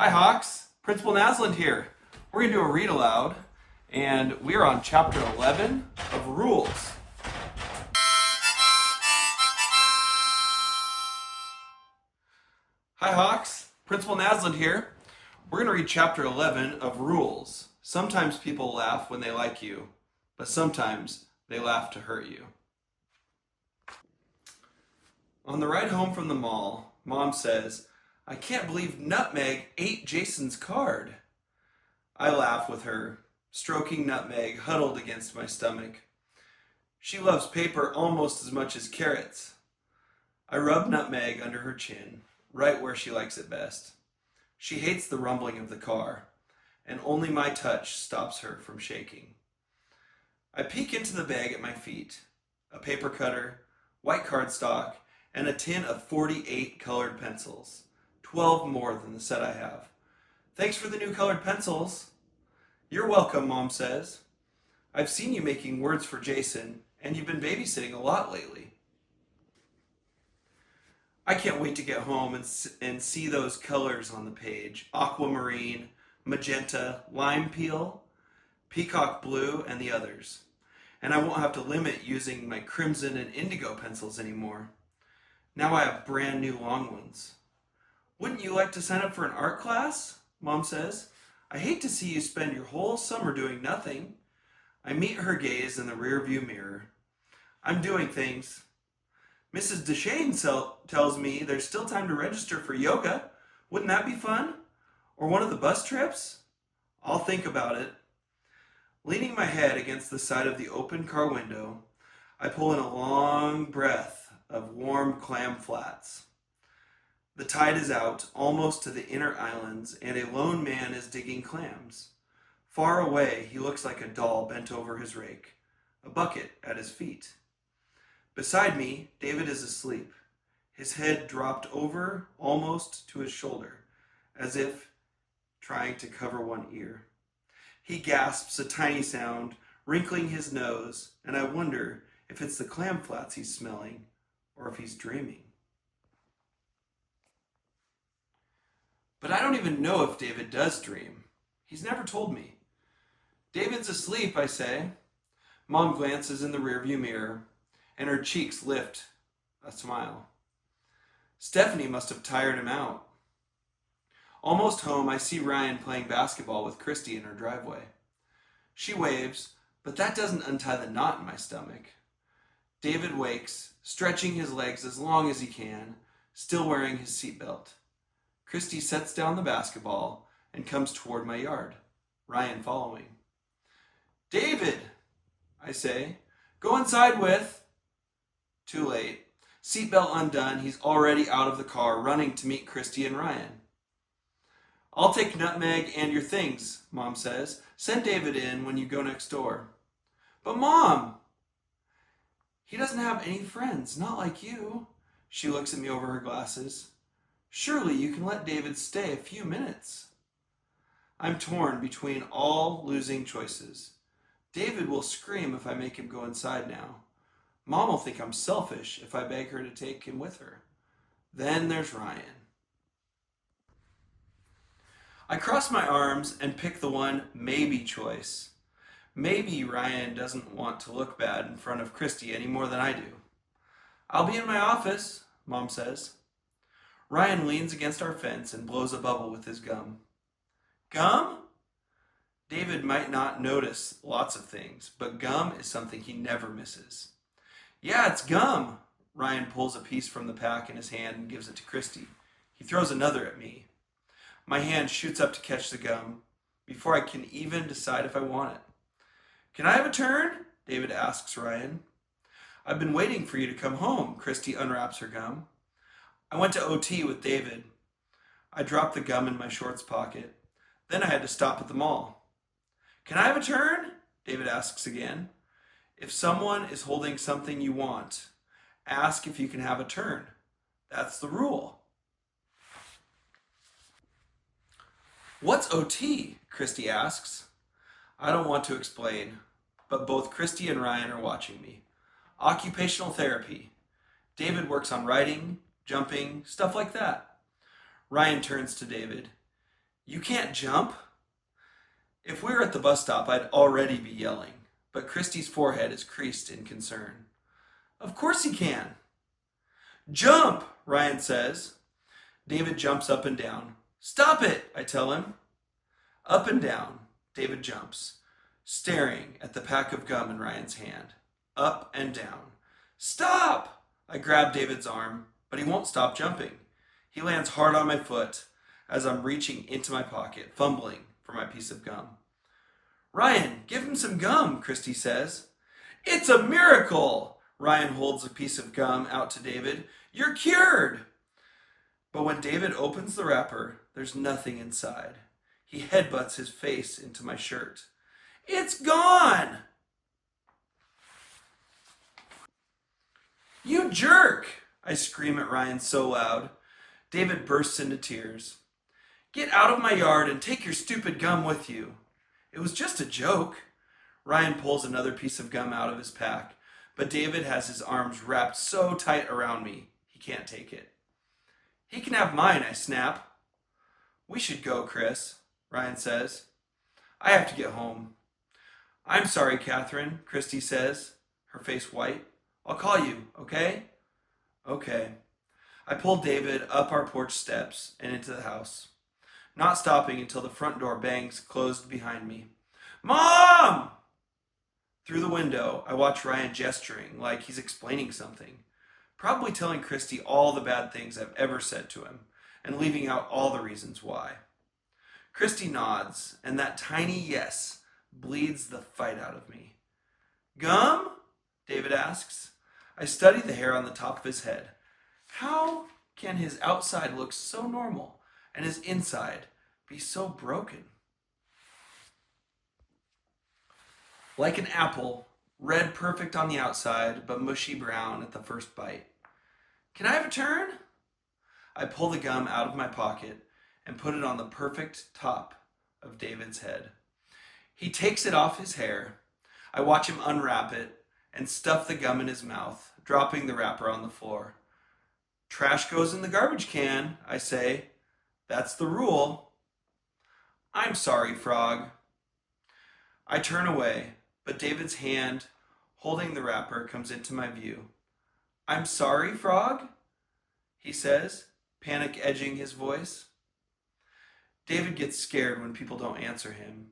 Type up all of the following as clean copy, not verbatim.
Hi Hawks, Principal Naslund here. We're going to do a read aloud, and we're on chapter 11 of Rules. Hi Hawks, Principal Naslund here. We're going to read chapter 11 of Rules. Sometimes people laugh when they like you, but sometimes they laugh to hurt you. On the ride home from the mall, Mom says, "I can't believe Nutmeg ate Jason's card." I laugh with her, stroking Nutmeg huddled against my stomach. She loves paper almost as much as carrots. I rub Nutmeg under her chin, right where she likes it best. She hates the rumbling of the car, and only my touch stops her from shaking. I peek into the bag at my feet. A paper cutter, white cardstock, and a tin of 48 colored pencils. 12 more than the set I have. "Thanks for the new colored pencils." "You're welcome," Mom says. "I've seen you making words for Jason, and you've been babysitting a lot lately." I can't wait to get home and see those colors on the page. Aquamarine, magenta, lime peel, peacock blue, and the others. And I won't have to limit using my crimson and indigo pencils anymore. Now I have brand new long ones. "Wouldn't you like to sign up for an art class?" Mom says. "I hate to see you spend your whole summer doing nothing." I meet her gaze in the rearview mirror. "I'm doing things. Mrs. Deshane tells me there's still time to register for yoga. Wouldn't that be fun? Or one of the bus trips?" "I'll think about it." Leaning my head against the side of the open car window, I pull in a long breath of warm clam flats. The tide is out, almost to the inner islands, and a lone man is digging clams. Far away, he looks like a doll bent over his rake, a bucket at his feet. Beside me, David is asleep, his head dropped over almost to his shoulder, as if trying to cover one ear. He gasps a tiny sound, wrinkling his nose, and I wonder if it's the clam flats he's smelling, or if he's dreaming. But I don't even know if David does dream. He's never told me. "David's asleep," I say. Mom glances in the rearview mirror, and her cheeks lift a smile. Stephanie must have tired him out. Almost home, I see Ryan playing basketball with Christy in her driveway. She waves, but that doesn't untie the knot in my stomach. David wakes, stretching his legs as long as he can, still wearing his seatbelt. Christy sets down the basketball and comes toward my yard, Ryan following. "David," I say, "go inside with..." Too late. Seatbelt undone, he's already out of the car, running to meet Christy and Ryan. "I'll take Nutmeg and your things," Mom says. "Send David in when you go next door." "But Mom..." "He doesn't have any friends, not like you." She looks at me over her glasses. "Surely you can let David stay a few minutes." I'm torn between all losing choices. David will scream if I make him go inside now. Mom will think I'm selfish if I beg her to take him with her. Then there's Ryan. I cross my arms and pick the one maybe choice. Maybe Ryan doesn't want to look bad in front of Christy any more than I do. "I'll be in my office," Mom says. Ryan leans against our fence and blows a bubble with his gum. "Gum?" David might not notice lots of things, but gum is something he never misses. "Yeah, it's gum." Ryan pulls a piece from the pack in his hand and gives it to Christy. He throws another at me. My hand shoots up to catch the gum before I can even decide if I want it. "Can I have a turn?" David asks Ryan. "I've been waiting for you to come home." Christy unwraps her gum. "I went to OT with David." I dropped the gum in my shorts pocket. Then I had to stop at the mall. "Can I have a turn?" David asks again. If someone is holding something you want, ask if you can have a turn. That's the rule. "What's OT?" Christy asks. I don't want to explain, but both Christy and Ryan are watching me. Occupational therapy. David works on writing, jumping, stuff like that. Ryan turns to David. You can't jump? If we were at the bus stop, I'd already be yelling, but Christy's forehead is creased in concern. Of course he can. Jump, Ryan says. David jumps up and down. Stop it, I tell him. Up and down, David jumps, staring at the pack of gum in Ryan's hand. Up and down. Stop! I grab David's arm, but he won't stop jumping. He lands hard on my foot as I'm reaching into my pocket, fumbling for my piece of gum. Ryan, give him some gum, Christy says. It's a miracle! Ryan holds a piece of gum out to David. You're cured! But when David opens the wrapper, there's nothing inside. He headbutts his face into my shirt. It's gone! You jerk! I scream at Ryan so loud. David bursts into tears. Get out of my yard and take your stupid gum with you. It was just a joke. Ryan pulls another piece of gum out of his pack, but David has his arms wrapped so tight around me, he can't take it. He can have mine, I snap. We should go, Chris, Ryan says. I have to get home. I'm sorry, Catherine, Christy says, her face white. I'll call you, okay? Okay. I pull David up our porch steps and into the house, not stopping until the front door bangs closed behind me. Mom! Through the window, I watch Ryan gesturing like he's explaining something, probably telling Christy all the bad things I've ever said to him and leaving out all the reasons why. Christy nods, and that tiny yes bleeds the fight out of me. Gum? David asks. I study the hair on the top of his head. How can his outside look so normal and his inside be so broken? Like an apple, red perfect on the outside, but mushy brown at the first bite. Can I have a turn? I pull the gum out of my pocket and put it on the perfect top of David's head. He takes it off his hair. I watch him unwrap it and stuff the gum in his mouth, dropping the wrapper on the floor. Trash goes in the garbage can, I say. That's the rule. I'm sorry, Frog. I turn away, but David's hand holding the wrapper comes into my view. I'm sorry, Frog, he says, panic edging his voice. David gets scared when people don't answer him,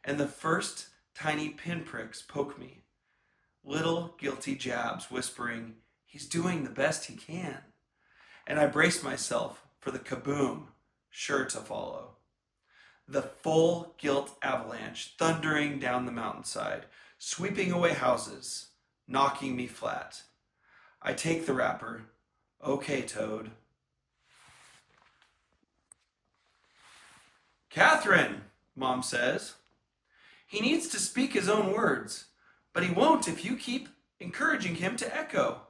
and the first tiny pinpricks poke me. Little guilty jabs whispering, he's doing the best he can. And I brace myself for the kaboom sure to follow. The full guilt avalanche thundering down the mountainside, sweeping away houses, knocking me flat. I take the wrapper. Okay, Toad. Catherine, Mom says. He needs to speak his own words, but he won't if you keep encouraging him to echo.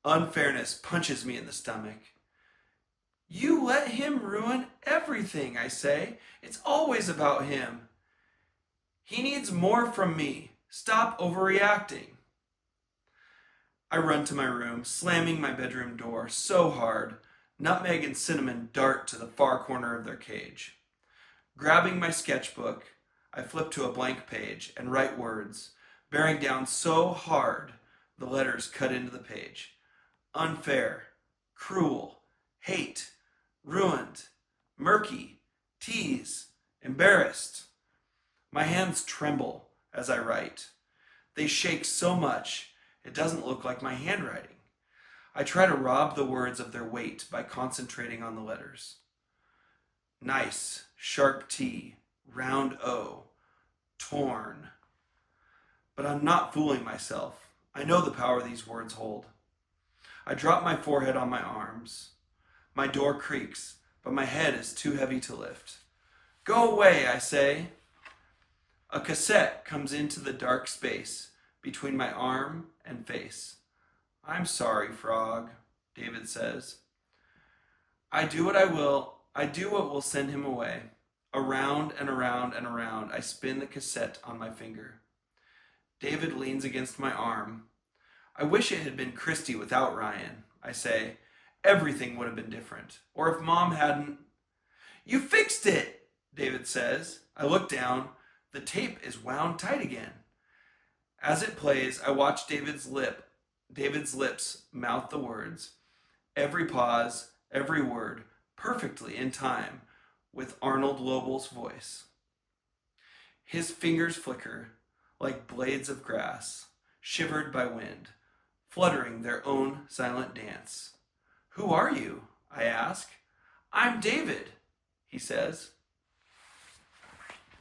Unfairness punches me in the stomach. You let him ruin everything, I say. It's always about him. He needs more from me. Stop overreacting. I run to my room, slamming my bedroom door so hard, Nutmeg and Cinnamon dart to the far corner of their cage. Grabbing my sketchbook, I flip to a blank page and write words, bearing down so hard the letters cut into the page. Unfair, cruel, hate, ruined, murky, tease, embarrassed. My hands tremble as I write. They shake so much it doesn't look like my handwriting. I try to rob the words of their weight by concentrating on the letters. Nice, sharp T, round O, torn. But I'm not fooling myself. I know the power these words hold. I drop my forehead on my arms. My door creaks, but my head is too heavy to lift. Go away, I say. A cassette comes into the dark space between my arm and face. I'm sorry, Frog, David says. I do what will send him away. Around and around and around, I spin the cassette on my finger. David leans against my arm. I wish it had been Christy without Ryan, I say. Everything would have been different. Or if Mom hadn't... You fixed it, David says. I look down. The tape is wound tight again. As it plays, I watch David's lips mouth the words, every pause, every word, perfectly in time with Arnold Lobel's voice. His fingers flicker like blades of grass, shivered by wind, fluttering their own silent dance. Who are you? I ask. I'm David, he says.